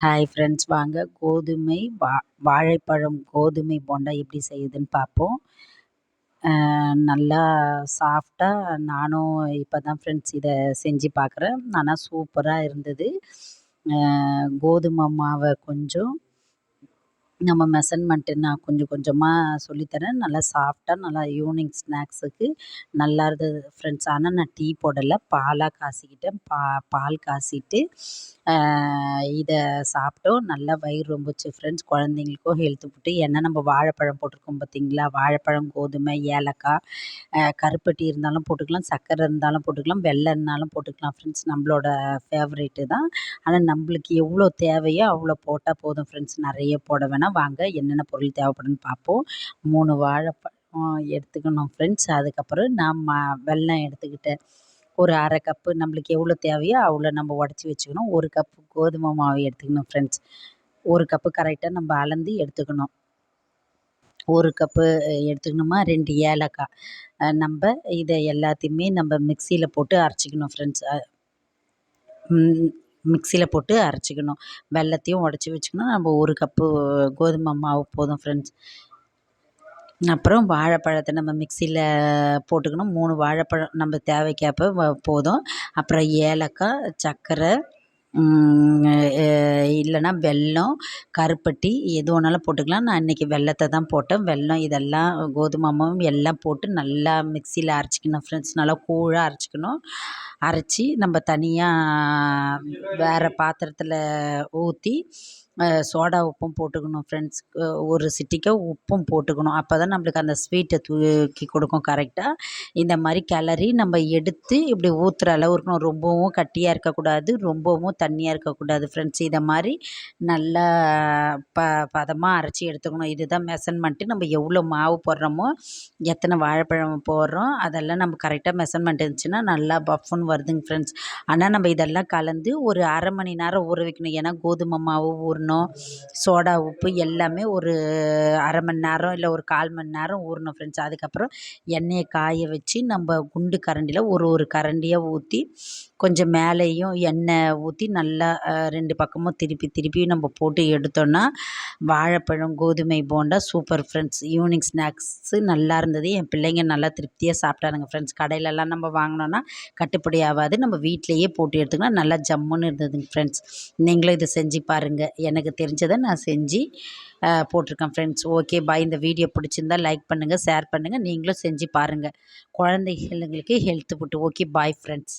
Hi friends, வாங்க கோதுமை வாழைப்பழம் கோதுமை போண்டா எப்படி செய்யுதுன்னு பார்ப்போம். நல்லா சாஃப்டாக நானும் இப்போ தான் ஃப்ரெண்ட்ஸ் இதை செஞ்சு பார்க்குறேன். ஆனால் சூப்பராக இருந்தது. கோதுமை மாவை கொஞ்சம் நம்ம மெஷர்மெண்ட்டு நான் கொஞ்சம் கொஞ்சமாக சொல்லித்தரேன். நல்லா சாஃப்டாக நல்லா ஈவினிங் ஸ்நாக்ஸுக்கு நல்லா இருந்தது ஃப்ரெண்ட்ஸ். ஆனால் நான் டீ போடலை, பாலாக காய்ச்சிக்கிட்டேன். பால் காய்ச்சிட்டு இதை சாப்பிட்டோம். நல்லா வயிறு ரொம்பிச்சு ஃப்ரெண்ட்ஸ். குழந்தைங்களுக்கும் ஹெல்த்து ஃபுட்டு. ஏன்னா நம்ம வாழைப்பழம் போட்டிருக்கோம் பார்த்தீங்களா, வாழைப்பழம், கோதுமை, ஏலக்காய், கருப்பட்டி இருந்தாலும் போட்டுக்கலாம், சர்க்கரை இருந்தாலும் போட்டுக்கலாம், வெல்லம் இருந்தாலும் போட்டுக்கலாம் ஃப்ரெண்ட்ஸ். நம்மளோட ஃபேவரேட்டு தான். ஆனால் நம்மளுக்கு எவ்வளோ தேவையோ அவ்வளோ போட்டால் போதும் ஃப்ரெண்ட்ஸ். நிறைய போட வேணாம். வாங்க என்னென்ன பொருள் தேவைப்படுன்னு பார்ப்போம். 3 வாழைப்பழம் எடுத்துக்கணும் ஃப்ரெண்ட்ஸ். அதுக்கப்புறம் நான் வெல்லம் எடுத்துக்கிட்டேன். ஒரு 1/2 கப்பு நம்மளுக்கு எவ்வளோ தேவையோ அவ்வளோ நம்ம உடச்சி வச்சுக்கணும். 1 கப்பு கோதுமை மாவு எடுத்துக்கணும் ஃப்ரெண்ட்ஸ். 1 கப்பு கரெக்டாக நம்ம அளந்து எடுத்துக்கணும். 1 கப்பு எடுத்துக்கணுமா, 2 ஏலக்காய். நம்ம இதை எல்லாத்தையுமே நம்ம மிக்சியில் போட்டு அரைச்சிக்கணும் ஃப்ரெண்ட்ஸ். மிக்சியில் போட்டு அரைச்சிக்கணும். வெல்லத்தையும் உடச்சி வச்சுக்கணும். நம்ம 1 கப்பு கோதுமை மாவு போதும் ஃப்ரெண்ட்ஸ். அப்புறம் வாழைப்பழத்தை நம்ம மிக்சியில் போட்டுக்கணும். 3 வாழைப்பழம் நம்ம தேவைக்கேற்ப போதும். அப்புறம் ஏலக்காய், சர்க்கரை, இல்லைன்னா வெல்லம், கருப்பட்டி எது வேணாலும் போட்டுக்கலாம். நான் இன்றைக்கி வெல்லத்தை தான் போட்டேன். வெல்லம் இதெல்லாம் கோதுமை மாவும் எல்லாம் போட்டு நல்லா மிக்சியில் அரைச்சிக்கணும் ஃப்ரெண்ட்ஸ். நல்லா கூழாக அரைச்சிக்கணும். அரைச்சி நம்ம தனியாக வேறு பாத்திரத்தில் ஊற்றி சோடா உப்பும் போட்டுக்கணும் ஃப்ரெண்ட்ஸ். ஒரு சிட்டிகை உப்பும் போட்டுக்கணும். அப்போ தான் நம்மளுக்கு அந்த ஸ்வீட்டை தூக்கி கொடுக்கும் கரெக்டாக. இந்த மாதிரி கிளறி நம்ம எடுத்து இப்படி ஊற்றுற அளவு இருக்கணும். ரொம்பவும் கட்டியாக இருக்கக்கூடாது, ரொம்பவும் தண்ணியாக இருக்கக்கூடாது ஃப்ரெண்ட்ஸ். இதை மாதிரி நல்லா பதமாக அரைச்சி எடுத்துக்கணும். இதுதான் மெஷர்மெண்ட்டு. நம்ம எவ்வளோ மாவு போடுறோமோ, எத்தனை வாழைப்பழம் போடுறோம், அதெல்லாம் நம்ம கரெக்டாக மெஷர்மெண்ட் இருந்துச்சுன்னா நல்லா பஃப்னு வருதுங்க ஃப்ரெண்ட்ஸ். ஆனால் நம்ம இதெல்லாம் கலந்து ஒரு 1/2 மணி நேரம் ஊற வைக்கணும். ஏன்னா கோதுமை மாவு ஊறணும், சோடா உப்பு எல்லாமே ஒரு 1/2 மணி நேரம் இல்லை ஒரு 1/4 மணி நேரம் ஊறணும் ஃப்ரெண்ட்ஸ். அதுக்கப்புறம் எண்ணெயை காய வச்சு நம்ம குண்டு கரண்டியில் ஒரு கரண்டியாக ஊற்றி கொஞ்சம் மேலேயும் எண்ணெய் ஊற்றி நல்லா 2 பக்கமும் திருப்பி நம்ம போட்டு எடுத்தோன்னா வாழைப்பழம் கோதுமை bonda super friends. Evening snacks நல்லா இருந்தது. என் பிள்ளைங்க நல்லா திருப்தியாக சாப்பிட்டானுங்க ஃப்ரெண்ட்ஸ். கடையிலலாம் நம்ம வாங்கினோன்னா கட்டுப்படி ஆகாது. நம்ம வீட்டிலையே போட்டு எடுத்துக்கலாம். நல்லா ஜம்முன்னு இருந்ததுங்க ஃப்ரெண்ட்ஸ். நீங்களும் இதை செஞ்சு பாருங்கள். எனக்கு தெரிஞ்சதை நான் செஞ்சு போட்டிருக்கேன் ஃப்ரெண்ட்ஸ். Okay bye. இந்த வீடியோ பிடிச்சிருந்தா லைக் பண்ணுங்கள், ஷேர் பண்ணுங்கள். நீங்களும் செஞ்சு பாருங்கள். குழந்தைகளுங்களுக்கு health food. Okay bye friends.